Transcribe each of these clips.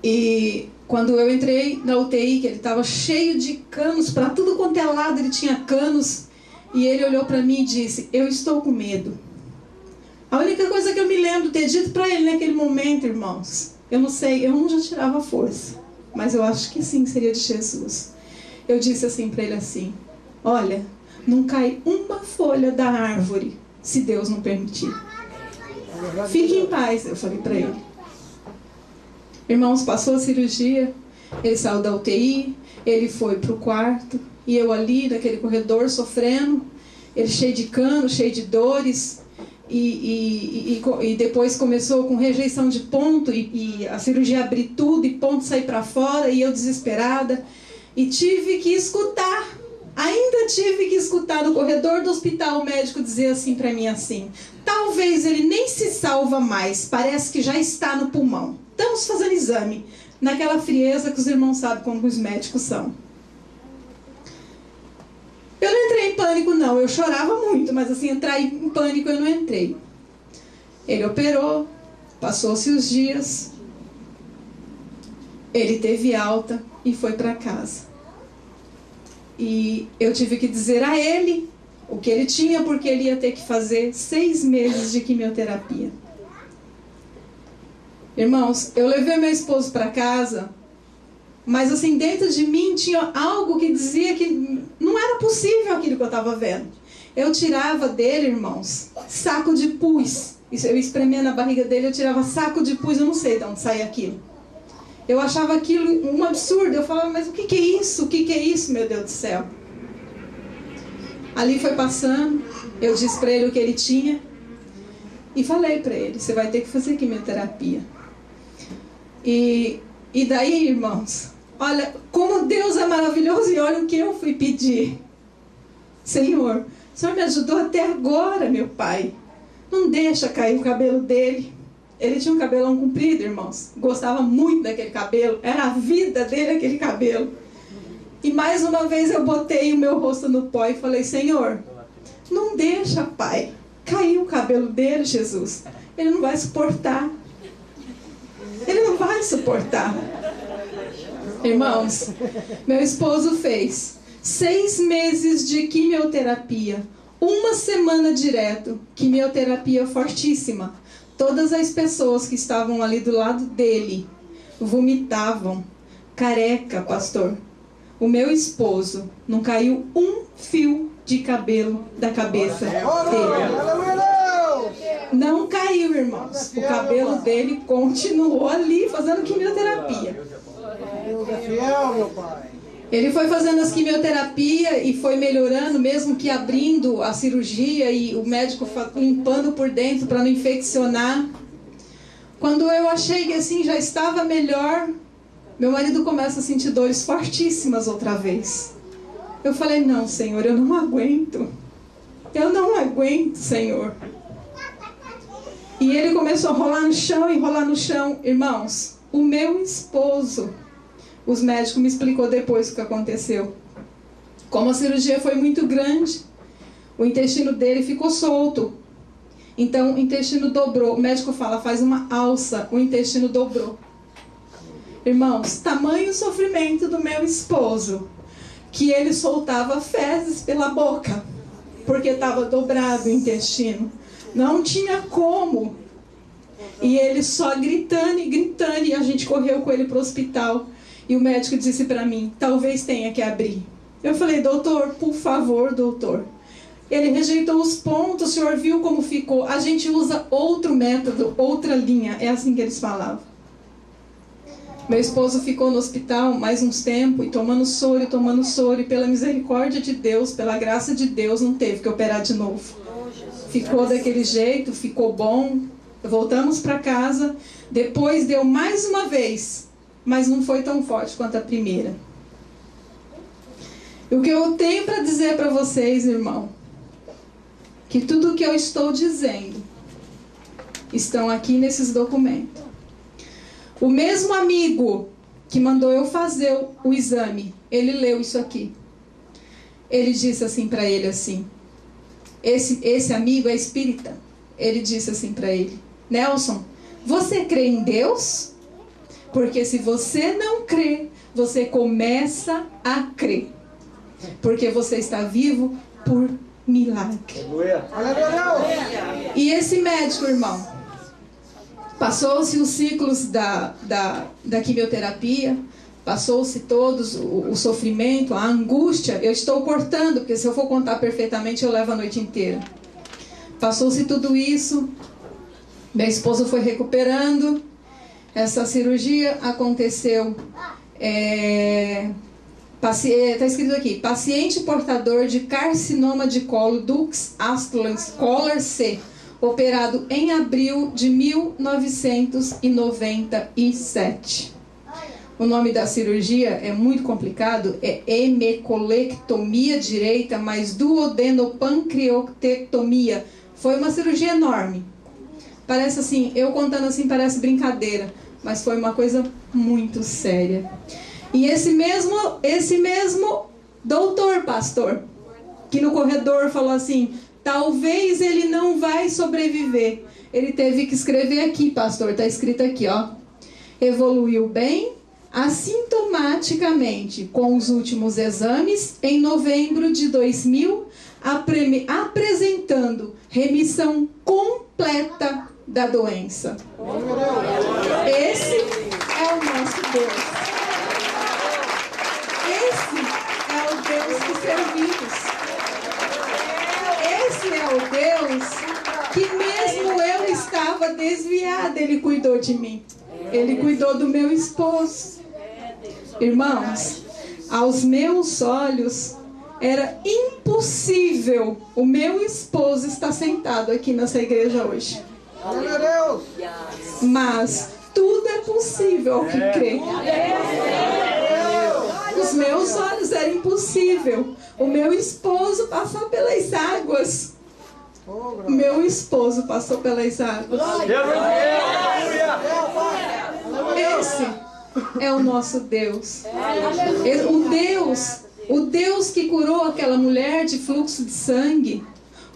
E quando eu entrei na UTI, que ele estava cheio de canos, para tudo quanto é lado ele tinha canos, e ele olhou para mim e disse: eu estou com medo. A única coisa que eu me lembro de ter dito para ele naquele momento, irmãos, eu não sei, eu não já tirava força, mas eu acho que sim, seria de Jesus. Eu disse assim para ele assim: olha, não cai uma folha da árvore se Deus não permitir. Fique em paz, eu falei para ele. Irmãos, passou a cirurgia, ele saiu da UTI, ele foi para o quarto, e eu ali naquele corredor sofrendo, ele cheio de cano, cheio de dores, e depois começou com rejeição de ponto, e a cirurgia abrir tudo, e ponto sair para fora, e eu desesperada, e tive que escutar, ainda tive que escutar no corredor do hospital o médico dizer assim para mim assim: talvez ele nem se salva mais, parece que já está no pulmão. Estamos fazendo exame, naquela frieza que os irmãos sabem como os médicos são. Eu não entrei em pânico não, eu chorava muito, mas assim, entrar em pânico eu não entrei. Ele operou, passou-se os dias, ele teve alta e foi para casa. E eu tive que dizer a ele o que ele tinha, porque ele ia ter que fazer 6 meses de quimioterapia. Irmãos, eu levei meu esposo para casa, mas assim, dentro de mim tinha algo que dizia que não era possível aquilo que eu estava vendo. Eu tirava dele, irmãos, saco de pus. Eu espremia na barriga dele, eu tirava saco de pus, eu não sei de onde saía aquilo. Eu achava aquilo um absurdo, eu falava: mas o que é isso? O que é isso, meu Deus do céu? Ali foi passando, eu disse para ele o que ele tinha, e falei para ele: você vai ter que fazer quimioterapia. E daí, irmãos, olha como Deus é maravilhoso, e olha o que eu fui pedir. Senhor, o Senhor me ajudou até agora, meu Pai. Não deixa cair o cabelo dele. Ele tinha um cabelão comprido, irmãos. Gostava muito daquele cabelo. Era a vida dele, aquele cabelo. E mais uma vez eu botei o meu rosto no pó e falei: Senhor, não deixa, Pai, cair o cabelo dele, Jesus. Ele não vai suportar. Ele não vai suportar. Irmãos, meu esposo fez 6 meses de quimioterapia, 1 semana direto, quimioterapia fortíssima. Todas as pessoas que estavam ali do lado dele vomitavam. Careca, pastor. O meu esposo não caiu um fio de cabelo da cabeça dele. Não caiu, irmãos. O cabelo dele continuou ali fazendo quimioterapia. Ele foi fazendo as quimioterapia e foi melhorando, mesmo que abrindo a cirurgia e o médico limpando por dentro para não infeccionar. Quando eu achei que assim já estava melhor, meu marido começa a sentir dores fortíssimas outra vez. Eu falei: não, Senhor, eu não aguento. Eu não aguento, Senhor. E ele começou a rolar no chão e rolar no chão. Irmãos, o meu esposo, os médicos me explicou depois o que aconteceu. Como a cirurgia foi muito grande, o intestino dele ficou solto. Então o intestino dobrou. O médico fala: faz uma alça. O intestino dobrou. Irmãos, tamanho sofrimento do meu esposo, que ele soltava fezes pela boca, porque estava dobrado o intestino. Não tinha como. E ele só gritando e gritando, e a gente correu com ele para o hospital. E o médico disse para mim: talvez tenha que abrir. Eu falei: doutor, por favor, doutor. Ele rejeitou os pontos, o senhor viu como ficou. A gente usa outro método, outra linha. É assim que eles falavam. Meu esposo ficou no hospital mais uns tempos, e tomando soro, e pela misericórdia de Deus, pela graça de Deus, não teve que operar de novo. Ficou daquele jeito, ficou bom. Voltamos para casa. Depois deu mais uma vez, mas não foi tão forte quanto a primeira. O que eu tenho para dizer para vocês, irmão, que tudo o que eu estou dizendo estão aqui nesses documentos. O mesmo amigo que mandou eu fazer o exame, ele leu isso aqui. Ele disse assim para ele assim, esse amigo é espírita. Ele disse assim para ele: Nelson, você crê em Deus? Porque se você não crê, você começa a crer. Porque você está vivo por milagre. E esse médico, irmão, passou-se os ciclos da quimioterapia, passou-se todos o sofrimento, a angústia. Eu estou cortando, porque se eu for contar perfeitamente eu levo a noite inteira. Passou-se tudo isso, meu esposo foi recuperando. Essa cirurgia aconteceu, está escrito aqui, paciente portador de carcinoma de colo Dux Asplands Collar C, operado em abril de 1997. O nome da cirurgia é muito complicado, é hemecolectomia direita mais duodenopancreatectomia. Foi uma cirurgia enorme. Parece assim, eu contando assim parece brincadeira, mas foi uma coisa muito séria. E esse mesmo doutor, pastor, que no corredor falou assim, talvez ele não vai sobreviver. Ele teve que escrever aqui, pastor, está escrito aqui, ó. Evoluiu bem, assintomaticamente, com os últimos exames, em novembro de 2000, apresentando remissão completa da doença. Esse é o nosso Deus. Esse é o Deus que servimos. Esse é o Deus que mesmo eu estava desviada, Ele cuidou de mim. Ele cuidou do meu esposo. Irmãos, aos meus olhos era impossível o meu esposo estar sentado aqui nessa igreja hoje. Mas tudo é possível ao que crê. Os meus olhos era impossível o meu esposo passar pelas águas. O meu esposo passou pelas águas. Esse é o nosso Deus. O Deus que curou aquela mulher de fluxo de sangue.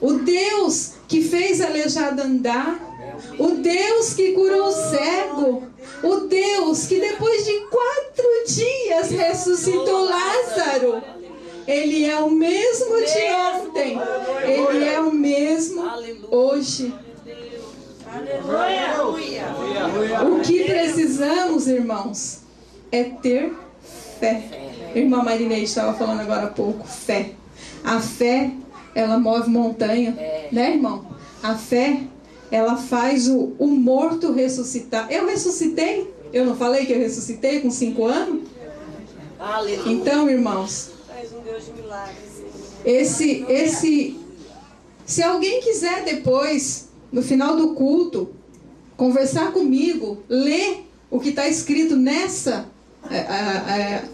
O Deus que fez a aleijada andar. O Deus que curou o cego. O Deus que depois de 4 dias ressuscitou Lázaro. Ele é o mesmo de ontem. Ele é o mesmo hoje. O que precisamos, irmãos, é ter fé. Irmã Marinês estava falando agora há pouco, fé. A fé, ela move montanha, né, irmão? A fé, ela faz o morto ressuscitar. Eu ressuscitei? Eu não falei que eu ressuscitei com 5 anos? Aleluia. Então, irmãos, se alguém quiser depois, no final do culto, conversar comigo, ler o que está escrito nessa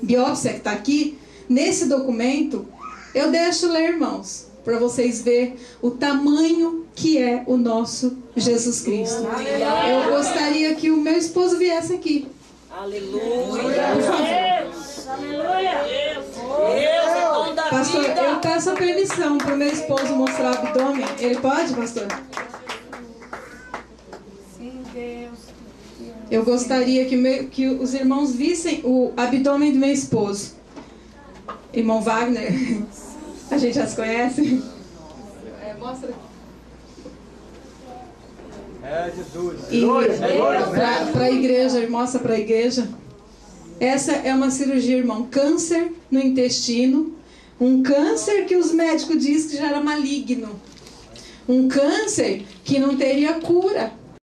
biópsia que está aqui, nesse documento, eu deixo ler, irmãos, para vocês verem o tamanho que é o nosso Jesus Cristo. Eu gostaria que o meu esposo viesse aqui. Aleluia. Por favor. Pastor, eu peço a permissão para o meu esposo mostrar o abdômen. Ele pode, pastor? Sim, Deus. Eu gostaria que os irmãos vissem o abdômen do meu esposo. Irmão Wagner, a gente já se conhece? Mostra. Jesus. E para a igreja, mostra para a igreja. Essa é uma cirurgia, irmão. Câncer no intestino. Um câncer que os médicos dizem que já era maligno. Um câncer que não teria cura.